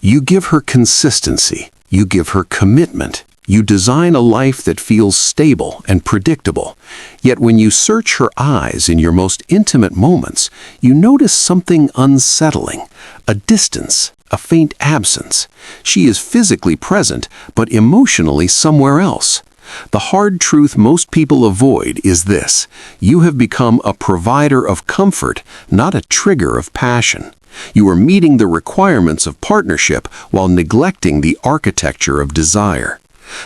You give her consistency. You give her commitment. You design a life that feels stable and predictable. Yet when you search her eyes in your most intimate moments, you notice something unsettling, a distance, a faint absence. She is physically present, but emotionally somewhere else. The hard truth most people avoid is this: you have become a provider of comfort, not a trigger of passion. You are meeting the requirements of partnership while neglecting the architecture of desire.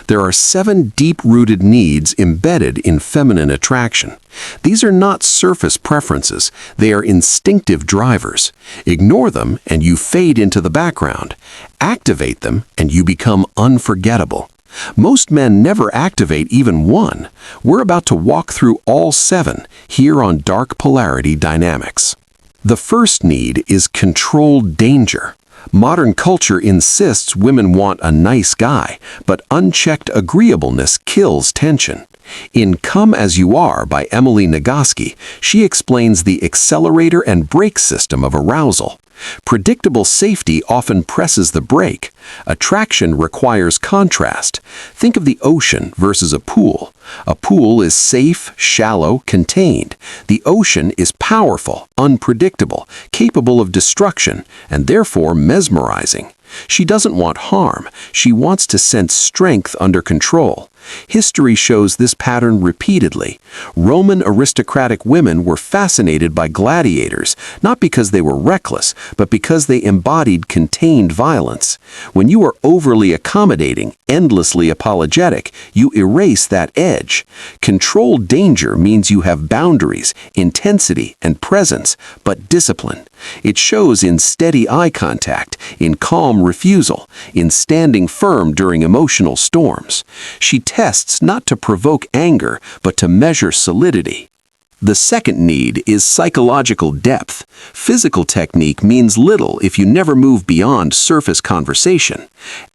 There are 7 deep-rooted needs embedded in feminine attraction. These are not surface preferences, they are instinctive drivers. Ignore them and you fade into the background. Activate them and you become unforgettable. Most men never activate even one. We're about to walk through all 7 here on Dark Polarity Dynamics. The first need is controlled danger. Modern culture insists women want a nice guy, but unchecked agreeableness kills tension. In Come As You Are by Emily Nagoski, she explains the accelerator and brake system of arousal. Predictable safety often presses the brake. Attraction requires contrast. Think of the ocean versus a pool. A pool is safe, shallow, contained. The ocean is powerful, unpredictable, capable of destruction, and therefore mesmerizing. She doesn't want harm. She wants to sense strength under control. History shows this pattern repeatedly. Roman aristocratic women were fascinated by gladiators, not because they were reckless, but because they embodied contained violence. When you are overly accommodating, endlessly apologetic, you erase that edge. Controlled danger means you have boundaries, intensity, and presence, but discipline. It shows in steady eye contact, in calm refusal, in standing firm during emotional storms. She tests not to provoke anger, but to measure solidity. The second need is psychological depth. Physical technique means little if you never move beyond surface conversation.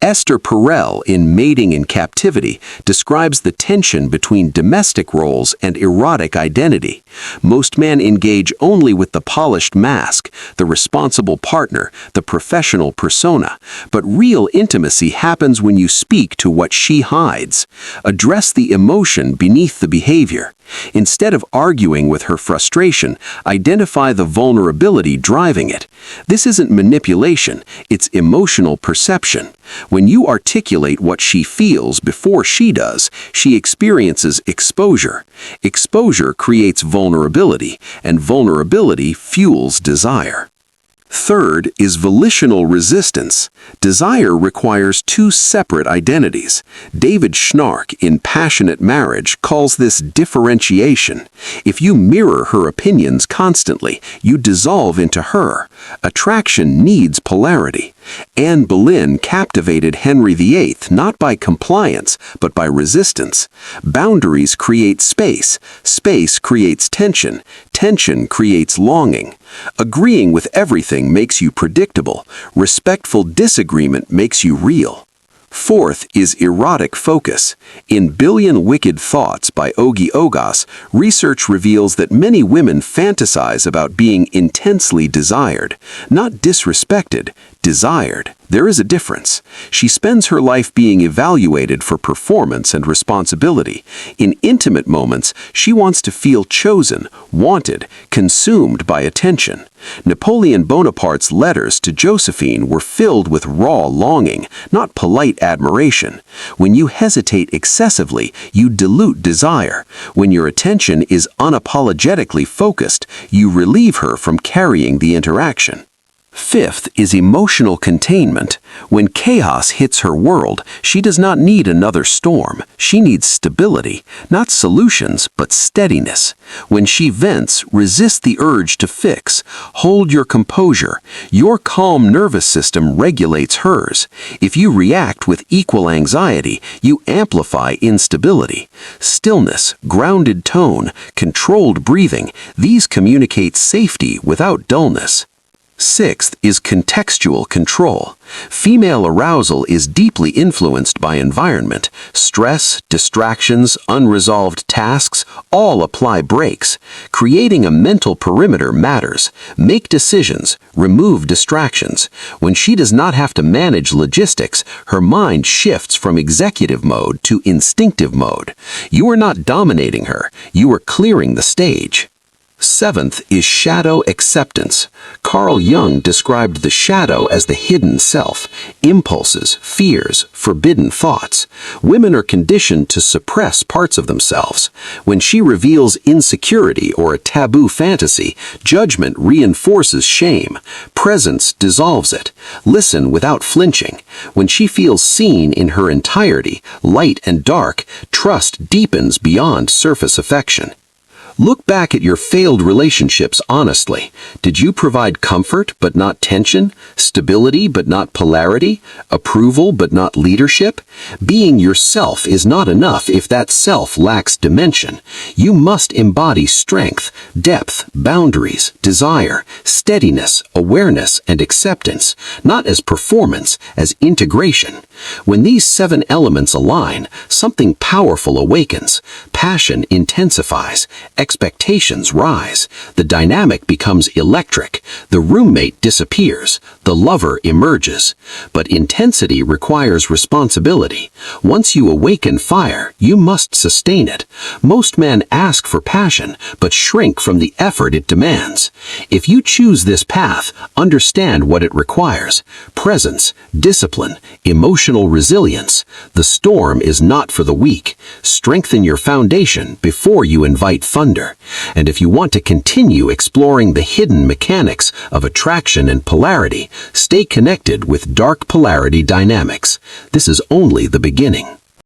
Esther Perel in Mating in Captivity describes the tension between domestic roles and erotic identity. Most men engage only with the polished mask, the responsible partner, the professional persona. But real intimacy happens when you speak to what she hides. Address the emotion beneath the behavior. Instead of arguing with her frustration, identify the vulnerability driving it. This isn't manipulation, it's emotional perception. When you articulate what she feels before she does, she experiences exposure. Exposure creates vulnerability, and vulnerability fuels desire. Third is volitional resistance. Desire requires 2 separate identities. David Schnarch in Passionate Marriage calls this differentiation. If you mirror her opinions constantly, you dissolve into her. Attraction needs polarity. Anne Boleyn captivated Henry VIII not by compliance, but by resistance. Boundaries create space. Space creates tension. Tension creates longing. Agreeing with everything makes you predictable. Respectful disagreement makes you real. Fourth is erotic focus. In Billion Wicked Thoughts by Ogi Ogas, research reveals that many women fantasize about being intensely desired, not disrespected, desired. There is a difference. She spends her life being evaluated for performance and responsibility. In intimate moments, she wants to feel chosen, wanted, consumed by attention. Napoleon Bonaparte's letters to Josephine were filled with raw longing, not polite admiration. When you hesitate excessively, you dilute desire. When your attention is unapologetically focused, you relieve her from carrying the interaction. Fifth is emotional containment. When chaos hits her world, she does not need another storm. She needs stability, not solutions, but steadiness. When she vents, resist the urge to fix. Hold your composure. Your calm nervous system regulates hers. If you react with equal anxiety, you amplify instability. Stillness, grounded tone, controlled breathing, these communicate safety without dullness. Sixth is contextual control. Female arousal is deeply influenced by environment. Stress, distractions, unresolved tasks all apply brakes. Creating a mental perimeter matters. Make decisions, remove distractions. When she does not have to manage logistics, her mind shifts from executive mode to instinctive mode. You are not dominating her, you are clearing the stage. Seventh is shadow acceptance. Carl Jung described the shadow as the hidden self, impulses, fears, forbidden thoughts. Women are conditioned to suppress parts of themselves. When she reveals insecurity or a taboo fantasy, judgment reinforces shame. Presence dissolves it. Listen without flinching. When she feels seen in her entirety, light and dark, trust deepens beyond surface affection. Look back at your failed relationships honestly. Did you provide comfort but not tension? Stability but not polarity? Approval but not leadership? Being yourself is not enough if that self lacks dimension. You must embody strength, depth, boundaries, desire, steadiness, awareness, and acceptance, not as performance, as integration. When these 7 elements align, something powerful awakens. Passion intensifies. Expectations rise. The dynamic becomes electric. The roommate disappears. The lover emerges. But intensity requires responsibility. Once you awaken fire, you must sustain it. Most men ask for passion, but shrink from the effort it demands. If you choose this path, understand what it requires. Presence, discipline, emotional resilience. The storm is not for the weak. Strengthen your foundation before you invite thunder. And if you want to continue exploring the hidden mechanics of attraction and polarity, stay connected with Dark Polarity Dynamics. This is only the beginning.